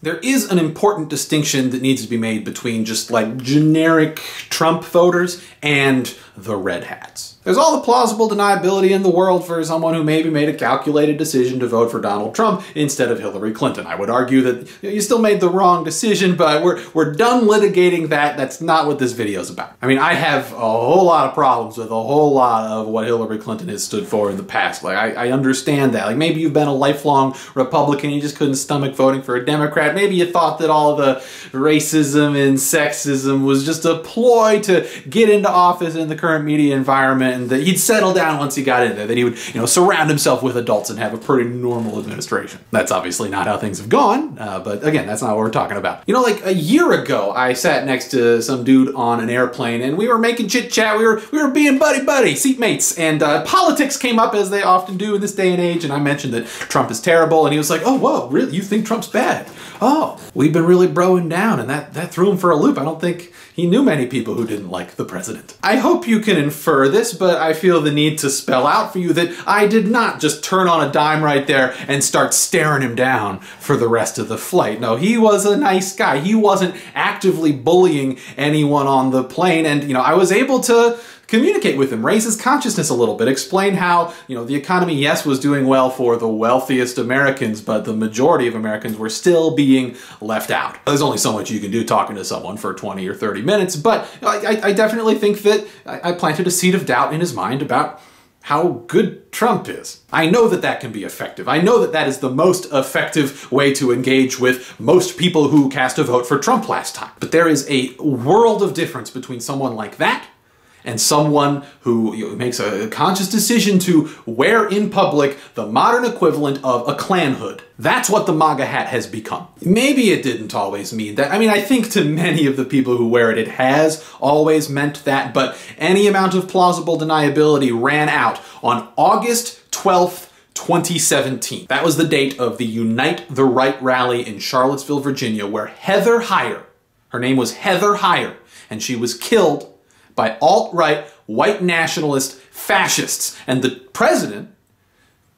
There is an important distinction that needs to be made between just like generic Trump voters and the red hats. There's all the plausible deniability in the world for someone who maybe made a calculated decision to vote for Donald Trump instead of Hillary Clinton. I would argue that you still made the wrong decision, but we're done litigating that. That's not what this video is about. I mean, I have a whole lot of problems with a whole lot of what Hillary Clinton has stood for in the past. Like, I understand that. Like, maybe you've been a lifelong Republican, you just couldn't stomach voting for a Democrat. Maybe you thought that all the racism and sexism was just a ploy to get into office in the current media environment, and that he'd settle down once he got in there, that he would, surround himself with adults and have a pretty normal administration. That's obviously not how things have gone, but again, that's not what we're talking about. Like a year ago, I sat next to some dude on an airplane, and we were making chit-chat, we were being buddy-buddy, seatmates, and politics came up as they often do in this day and age, and I mentioned that Trump is terrible, and he was like, oh, whoa, really? You think Trump's bad? Oh, we've been really broing down, and that threw him for a loop. I don't think he knew many people who didn't like the president. I hope you can infer this, but I feel the need to spell out for you that I did not just turn on a dime right there and start staring him down for the rest of the flight. No, he was a nice guy. He wasn't actively bullying anyone on the plane, and I was able to communicate with him, raise his consciousness a little bit, explain how, the economy, yes, was doing well for the wealthiest Americans, but the majority of Americans were still being left out. There's only so much you can do talking to someone for 20 or 30 minutes, but I definitely think that I planted a seed of doubt in his mind about how good Trump is. I know that that can be effective. I know that that is the most effective way to engage with most people who cast a vote for Trump last time. But there is a world of difference between someone like that and someone who makes a conscious decision to wear in public the modern equivalent of a Klan hood. That's what the MAGA hat has become. Maybe it didn't always mean that. I mean, I think to many of the people who wear it, it has always meant that, but any amount of plausible deniability ran out on August 12th, 2017. That was the date of the Unite the Right rally in Charlottesville, Virginia, where Heather Heyer, her name was Heather Heyer, and she was killed by alt-right, white nationalist fascists. And the president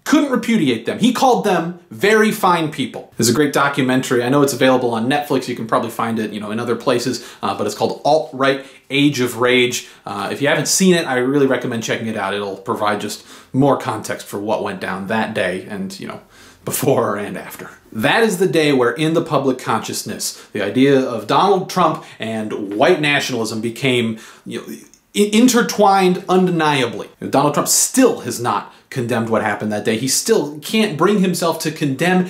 couldn't repudiate them. He called them very fine people. There's a great documentary. I know it's available on Netflix. You can probably find it, in other places, but it's called Alt-Right Age of Rage. If you haven't seen it, I really recommend checking it out. It'll provide just more context for what went down that day and, before and after. That is the day where in the public consciousness, the idea of Donald Trump and white nationalism became intertwined undeniably. Donald Trump still has not condemned what happened that day. He still can't bring himself to condemn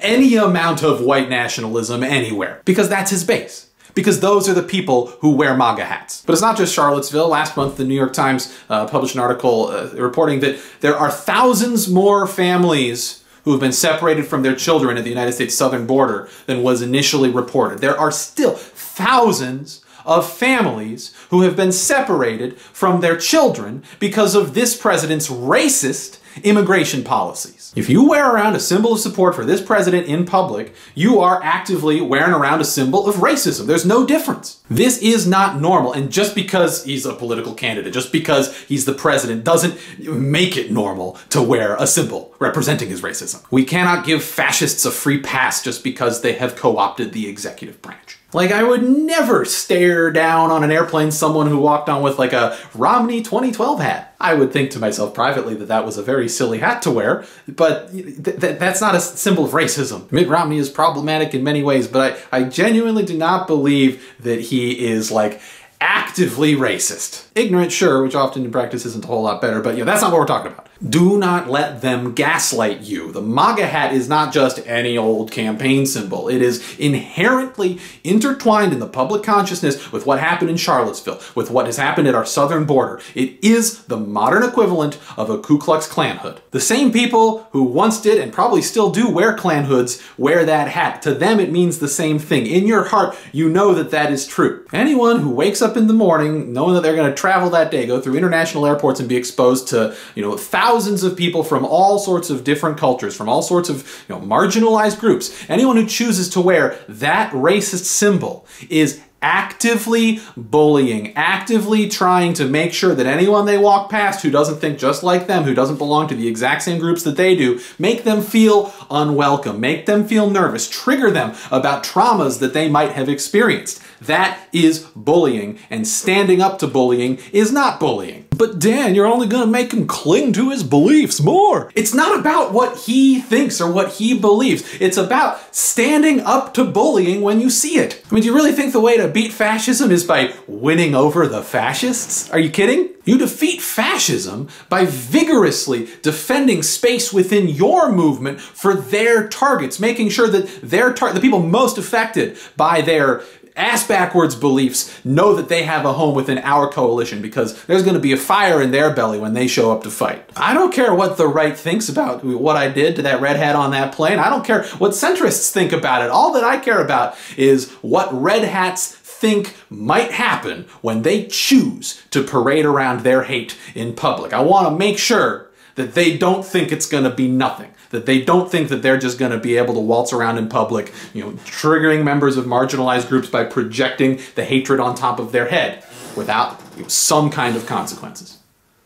any amount of white nationalism anywhere, because that's his base. Because those are the people who wear MAGA hats. But it's not just Charlottesville. Last month, the New York Times published an article reporting that there are thousands more families who have been separated from their children at the United States southern border than was initially reported. There are still thousands of families who have been separated from their children because of this president's racist immigration policies. If you wear around a symbol of support for this president in public, you are actively wearing around a symbol of racism. There's no difference. This is not normal, and just because he's a political candidate, just because he's the president, doesn't make it normal to wear a symbol representing his racism. We cannot give fascists a free pass just because they have co-opted the executive branch. Like, I would never stare down on an airplane someone who walked on with like a Romney 2012 hat. I would think to myself privately that that was a very silly hat to wear, but that's not a symbol of racism. Mitt Romney is problematic in many ways, but I genuinely do not believe that he is like actively racist. Ignorant, sure, which often in practice isn't a whole lot better, but that's not what we're talking about. Do not let them gaslight you. The MAGA hat is not just any old campaign symbol. It is inherently intertwined in the public consciousness with what happened in Charlottesville, with what has happened at our southern border. It is the modern equivalent of a Ku Klux Klan hood. The same people who once did and probably still do wear Klan hoods wear that hat. To them, it means the same thing. In your heart, you know that that is true. Anyone who wakes up in the morning knowing that they're going to travel that day, go through international airports and be exposed to, thousands of people from all sorts of different cultures, from all sorts of, marginalized groups. Anyone who chooses to wear that racist symbol is actively bullying, actively trying to make sure that anyone they walk past who doesn't think just like them, who doesn't belong to the exact same groups that they do, make them feel unwelcome, make them feel nervous, trigger them about traumas that they might have experienced. That is bullying, and standing up to bullying is not bullying. But Dan, you're only gonna make him cling to his beliefs more. It's not about what he thinks or what he believes. It's about standing up to bullying when you see it. I mean, do you really think the way to beat fascism is by winning over the fascists? Are you kidding? You defeat fascism by vigorously defending space within your movement for their targets, making sure that the people most affected by their ass-backwards beliefs know that they have a home within our coalition, because there's going to be a fire in their belly when they show up to fight. I don't care what the right thinks about what I did to that red hat on that plane. I don't care what centrists think about it. All that I care about is what red hats think might happen when they choose to parade around their hate in public. I want to make sure that they don't think it's going to be nothing. That they don't think that they're just going to be able to waltz around in public, triggering members of marginalized groups by projecting the hatred on top of their head without some kind of consequences,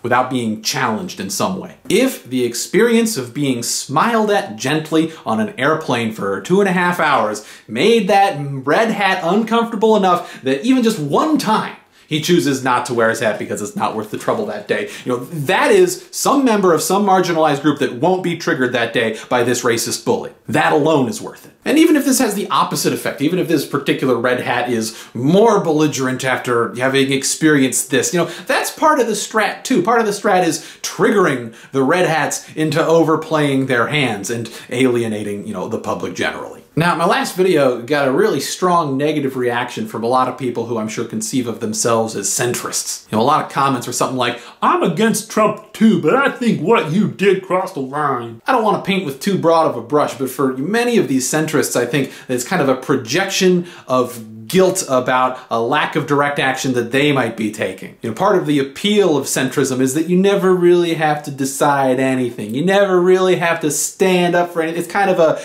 without being challenged in some way. If the experience of being smiled at gently on an airplane for 2.5 hours made that red hat uncomfortable enough that even just one time he chooses not to wear his hat because it's not worth the trouble that day, that is some member of some marginalized group that won't be triggered that day by this racist bully. That alone is worth it. And even if this has the opposite effect, even if this particular red hat is more belligerent after having experienced this, that's part of the strat too. Part of the strat is triggering the red hats into overplaying their hands and alienating, the public generally. Now, my last video got a really strong negative reaction from a lot of people who I'm sure conceive of themselves as centrists. A lot of comments were something like, I'm against Trump too, but I think what you did crossed the line. I don't want to paint with too broad of a brush, but for many of these centrists, I think it's kind of a projection of guilt about a lack of direct action that they might be taking. Part of the appeal of centrism is that you never really have to decide anything. You never really have to stand up for anything. It's kind of a,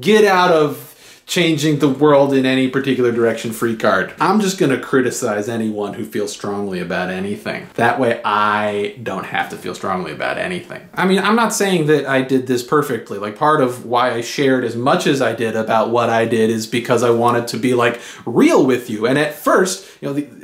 get out of changing the world in any particular direction free card. I'm just gonna criticize anyone who feels strongly about anything. That way I don't have to feel strongly about anything. I mean, I'm not saying that I did this perfectly. Like, part of why I shared as much as I did about what I did is because I wanted to be real with you. And at first,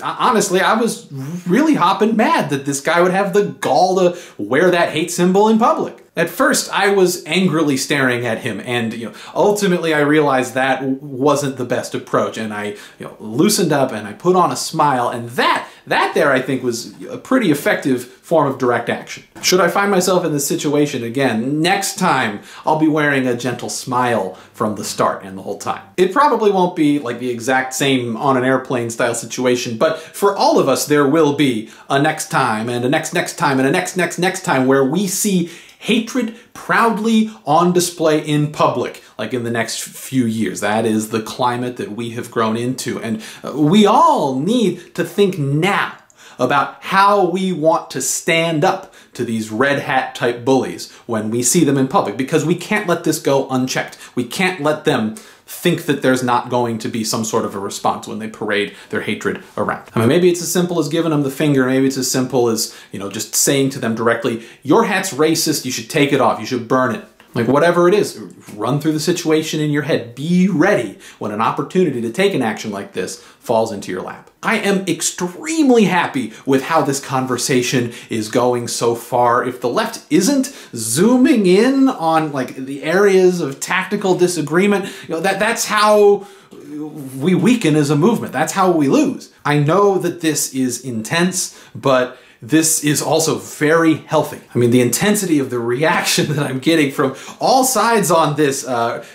honestly, I was really hopping mad that this guy would have the gall to wear that hate symbol in public. At first, I was angrily staring at him, and ultimately I realized that wasn't the best approach, and I loosened up and I put on a smile, and that there I think was a pretty effective form of direct action. Should I find myself in this situation again, next time I'll be wearing a gentle smile from the start and the whole time. It probably won't be like the exact same on an airplane style situation, but for all of us there will be a next time and a next time and a next time where we see hatred proudly on display in public, like in the next few years. That is the climate that we have grown into. And we all need to think now about how we want to stand up to these red hat type bullies when we see them in public, because we can't let this go unchecked. We can't let them think that there's not going to be some sort of a response when they parade their hatred around. I mean, maybe it's as simple as giving them the finger. Maybe it's as simple as, just saying to them directly, your hat's racist, you should take it off, you should burn it. Whatever it is, run through the situation in your head. Be ready when an opportunity to take an action like this falls into your lap. I am extremely happy with how this conversation is going so far. If the left isn't zooming in on the areas of tactical disagreement, that's how we weaken as a movement. That's how we lose. I know that this is intense, but this is also very healthy. I mean, the intensity of the reaction that I'm getting from all sides on this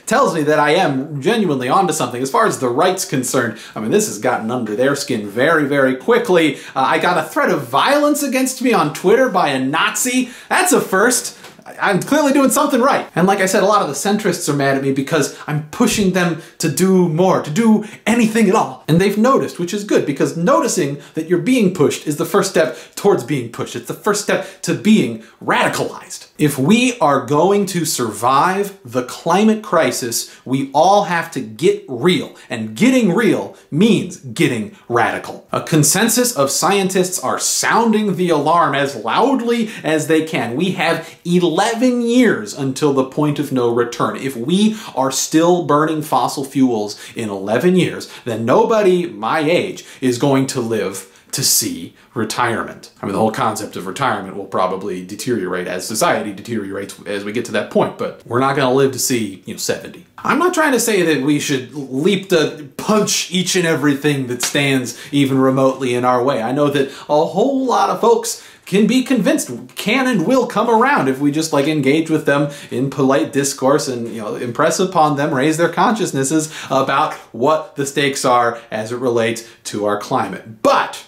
tells me that I am genuinely onto something. As far as the right's concerned, I mean, this has gotten under their skin very, very quickly. I got a threat of violence against me on Twitter by a Nazi. That's a first. I'm clearly doing something right. And like I said, a lot of the centrists are mad at me because I'm pushing them to do more, to do anything at all. And they've noticed, which is good, because noticing that you're being pushed is the first step towards being pushed. It's the first step to being radicalized. If we are going to survive the climate crisis, we all have to get real. And getting real means getting radical. A consensus of scientists are sounding the alarm as loudly as they can. We have 11 years until the point of no return. If we are still burning fossil fuels in 11 years, then nobody my age is going to live to see retirement. I mean, the whole concept of retirement will probably deteriorate as society deteriorates as we get to that point, but we're not going to live to see, 70. I'm not trying to say that we should leap to punch each and everything that stands even remotely in our way. I know that a whole lot of folks can be convinced, can and will come around if we just engage with them in polite discourse and impress upon them, raise their consciousnesses about what the stakes are as it relates to our climate. But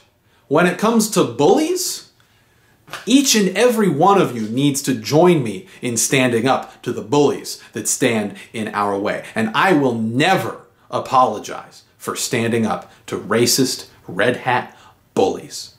when it comes to bullies, each and every one of you needs to join me in standing up to the bullies that stand in our way. And I will never apologize for standing up to racist, red hat bullies.